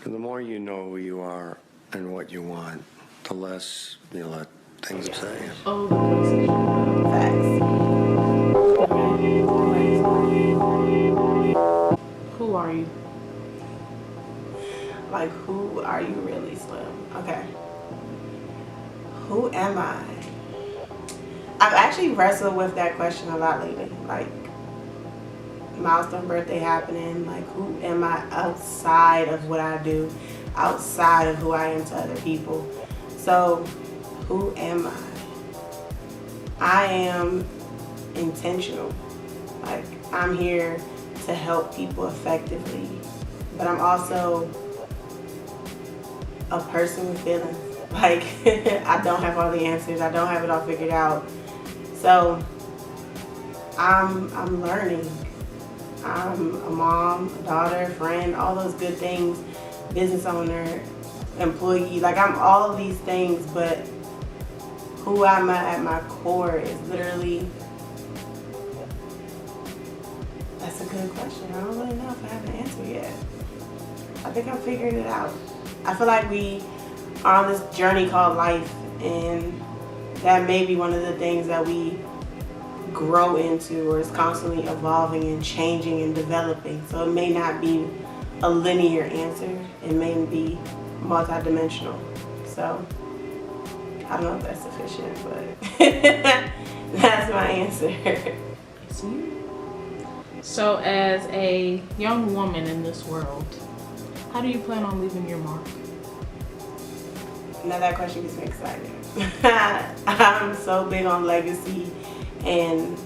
The more you know who you are and what you want, the less you let things upset you. Oh, facts. Who are you? Like, who are you really, Slim? Okay. Who am I? I've actually wrestled with that question a lot lately. Like, milestone birthday happening, like, who am I outside of what I do, outside of who I am to other people? So, who am I? I am intentional. Like, I'm here to help people effectively, but I'm also a person with feelings. Like, I don't have all the answers. I don't have it all figured out. So I'm learning. I'm a mom, a daughter, friend, all those good things, business owner, employee. Like, I'm all of these things, but who I'm at my core is literally, that's a good question. I don't really know if I have an answer yet. I think I'm figuring it out. I feel like we are on this journey called life, and that may be one of the things that we grow into, or is constantly evolving and changing and developing. So it may not be a linear answer. It may be multidimensional. So I don't know if that's sufficient, but that's my answer. So as a young woman in this world, how do you plan on leaving your mark? Now that question gets me excited. I'm so big on legacy and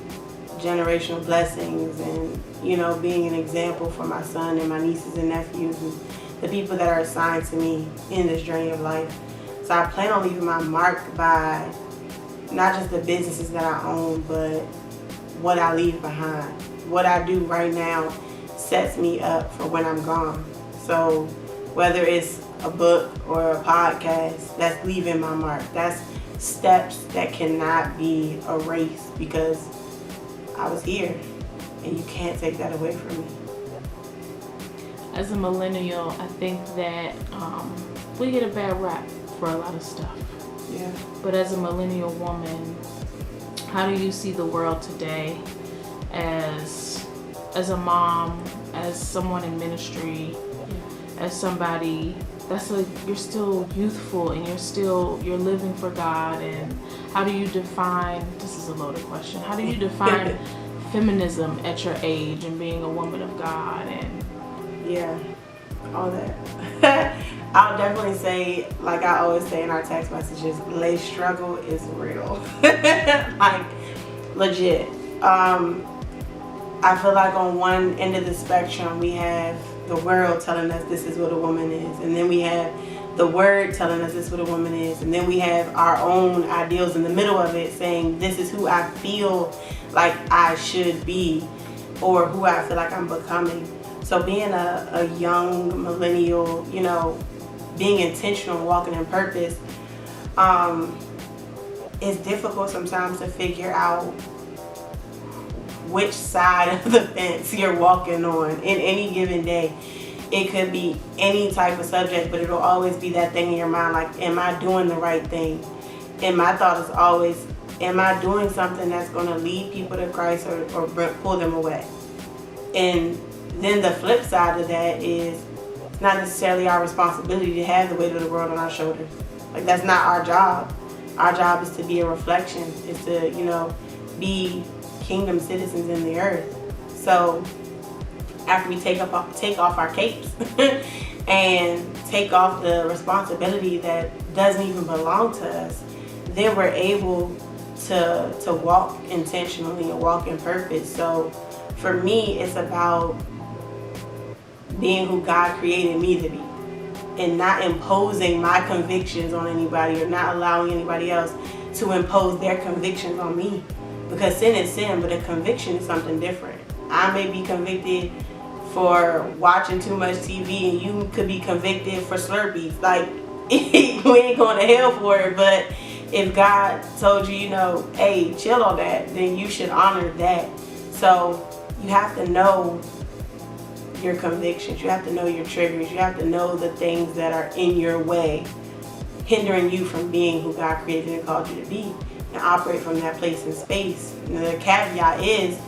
generational blessings, and being an example for my son and my nieces and nephews and the people that are assigned to me in this journey of life. So I plan on leaving my mark by not just the businesses that I own, but what I leave behind. What I do right now sets me up for when I'm gone. So whether it's a book or a podcast, that's leaving my mark. That's steps that cannot be erased, because I was here and you can't take that away from me. As a millennial, I think that we get a bad rap for a lot of stuff. Yeah. But as a millennial woman, how do you see the world today as a mom, as someone in ministry, as somebody that's you're still youthful and you're living for God? And how do you define, this is a loaded question, how do you define feminism at your age and being a woman of God? And yeah, all that. I'll definitely say, like I always say in our text messages, lay struggle is real. Like, legit. I feel like on one end of the spectrum we have the world telling us this is what a woman is, and then we have the word telling us this is what a woman is, and then we have our own ideals in the middle of it saying this is who I feel like I should be, or who I feel like I'm becoming. So being a young millennial, being intentional, walking in purpose, it's difficult sometimes to figure out which side of the fence you're walking on in any given day. It could be any type of subject, but it'll always be that thing in your mind, like, am I doing the right thing? And my thought is always, am I doing something that's going to lead people to Christ or pull them away? And then the flip side of that is, it's not necessarily our responsibility to have the weight of the world on our shoulders. Like, that's not our job. Our job is to be a reflection, is to, be kingdom citizens in the earth. So after we take off our capes and take off the responsibility that doesn't even belong to us, then we're able to walk intentionally and walk in purpose. So for me, it's about being who God created me to be, and not imposing my convictions on anybody, or not allowing anybody else to impose their convictions on me. Because sin is sin, but a conviction is something different. I may be convicted for watching too much TV, and you could be convicted for Slurpees. Like, we ain't going to hell for it, but if God told you, hey, chill on that, then you should honor that. So you have to know your convictions. You have to know your triggers. You have to know the things that are in your way, hindering you from being who God created and called you to be, and operate from that place and space. And the caveat is,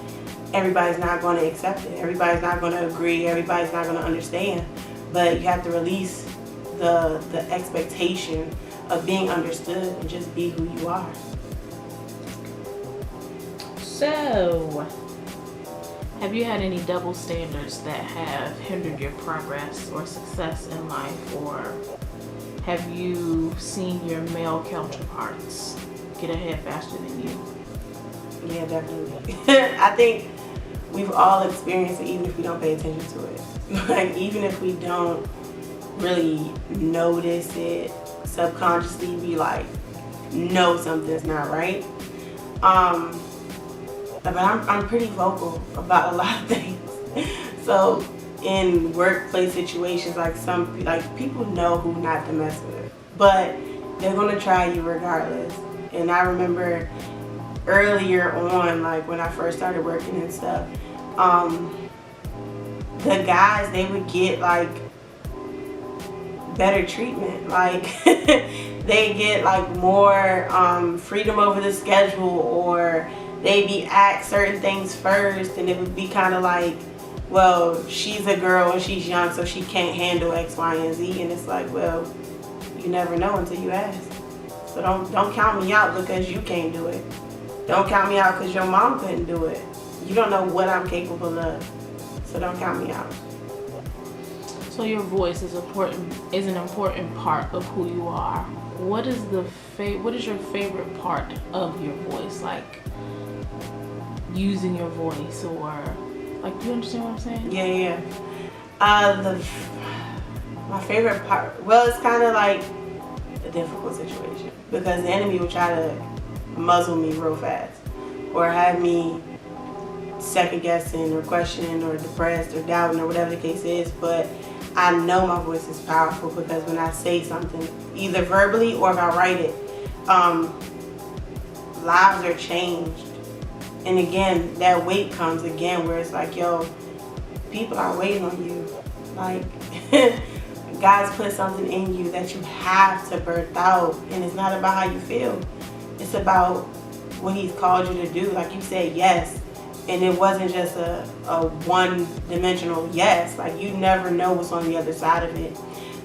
everybody's not going to accept it. Everybody's not going to agree. Everybody's not going to understand. But you have to release the expectation of being understood and just be who you are. So, have you had any double standards that have hindered your progress or success in life, or have you seen your male counterparts get ahead faster than you? Yeah, definitely. I think we've all experienced it, even if we don't pay attention to it. Like, even if we don't really notice it, subconsciously we like know something's not right. But I'm pretty vocal about a lot of things. So in workplace situations, like people know who not to mess with, but they're gonna try you regardless. And I remember earlier on, like when I first started working and stuff, the guys, they would get like better treatment. Like they get like more freedom over the schedule, or they'd be asked certain things first, and it would be kind of like, well, she's a girl and she's young, so she can't handle X, Y, and Z. And it's like, well, you never know until you ask. So don't count me out because you can't do it. Don't count me out because your mom couldn't do it. You don't know what I'm capable of, so don't count me out. So your voice is an important part of who you are. What is your favorite part of your voice? Like using your voice, or like, do you understand what I'm saying? Yeah. My favorite part, well, it's kind of like a difficult situation because the enemy will try to muzzle me real fast, or have me second guessing or questioning or depressed or doubting or whatever the case is. But I know my voice is powerful because when I say something, either verbally or if I write it, lives are changed. And again, that weight comes again where it's like, yo, people are waiting on you. Like, God's put something in you that you have to birth out. And it's not about how you feel. It's about what He's called you to do. Like you said, yes. And it wasn't just a one-dimensional yes. Like, you never know what's on the other side of it.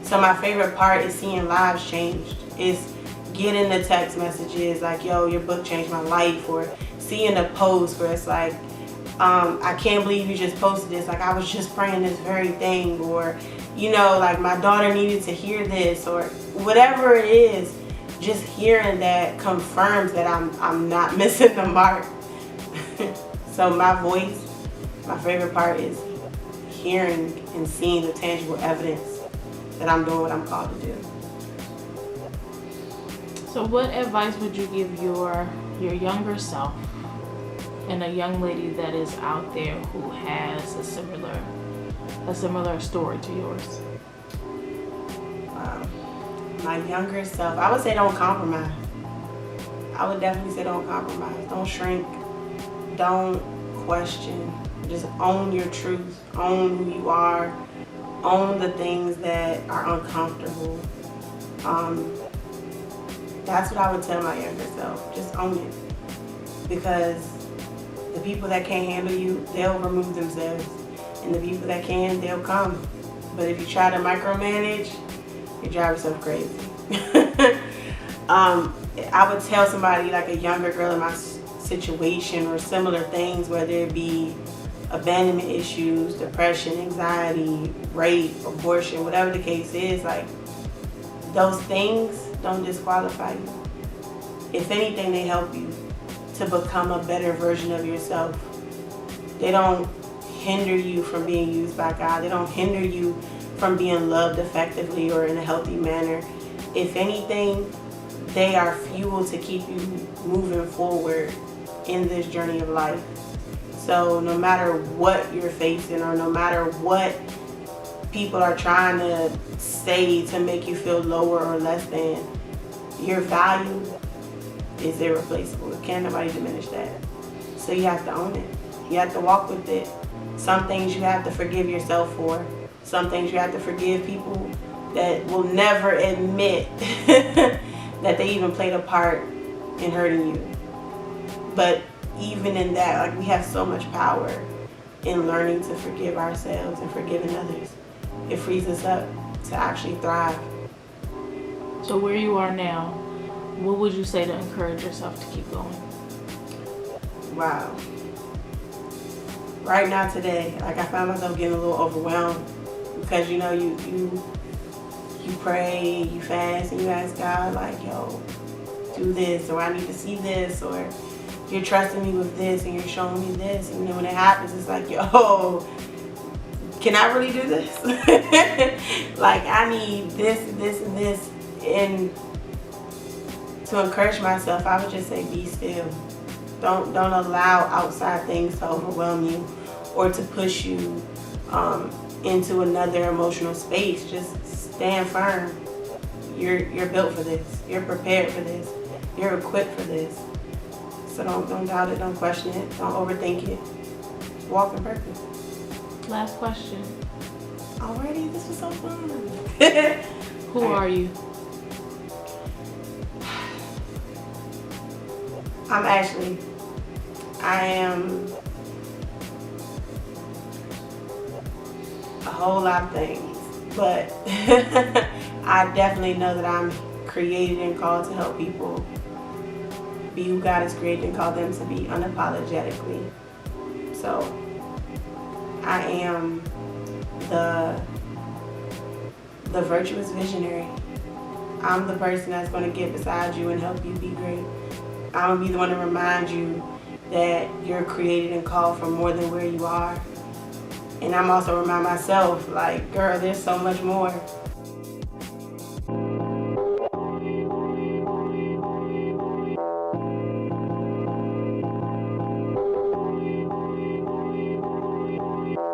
So my favorite part is seeing lives changed. It's getting the text messages like, yo, your book changed my life, or seeing a post where it's like, I can't believe you just posted this. Like, I was just praying this very thing, or, you know, like my daughter needed to hear this, or whatever it is. Just hearing that confirms that I'm not missing the mark. So my voice, my favorite part is hearing and seeing the tangible evidence that I'm doing what I'm called to do. So what advice would you give your younger self and a young lady that is out there who has a similar story to yours? My younger self, I would say don't compromise. I would definitely say don't compromise. Don't shrink. Don't question. Just own your truth. Own who you are. Own the things that are uncomfortable. That's what I would tell my younger self. Just own it. Because the people that can't handle you, they'll remove themselves. And the people that can, they'll come. But if you try to micromanage, you drive yourself crazy. I would tell somebody, like a younger girl in my situation, or similar things, whether it be abandonment issues, depression, anxiety, rape, abortion, whatever the case is, like, those things don't disqualify you. If anything, they help you to become a better version of yourself. They don't hinder you from being used by God. They don't hinder you from being loved effectively or in a healthy manner. If anything, they are fuel to keep you moving forward in this journey of life. So no matter what you're facing, or no matter what people are trying to say to make you feel lower or less than, your value is irreplaceable. Can't nobody diminish that. So you have to own it. You have to walk with it. Some things you have to forgive yourself for. Some things you have to forgive people that will never admit that they even played a part in hurting you. But even in that, like, we have so much power in learning to forgive ourselves and forgiving others. It frees us up to actually thrive. So where you are now, what would you say to encourage yourself to keep going? Wow. Right now, today, like, I found myself getting a little overwhelmed because, you know, you pray, you fast, and you ask God, like, yo, do this, or I need to see this, or you're trusting me with this, and you're showing me this. And then when it happens, it's like, yo, can I really do this? Like, I need this, and this, and this. And to encourage myself, I would just say, be still. Don't allow outside things to overwhelm you or to push you into another emotional space. Just stand firm. You're built for this. You're prepared for this. You're equipped for this. So don't doubt it. Don't question it. Don't overthink it. Walk in purpose. Last question. Alrighty, this was so fun. Who are you? I'm Ashley. I am a whole lot of things, but I definitely know that I'm created and called to help people be who God has created and called them to be unapologetically. So I am the virtuous visionary. I'm the person that's going to get beside you and help you be great. I'm going to be the one to remind you that you're created and called for more than where you are. And I'm also remind myself, like, girl, there's so much more.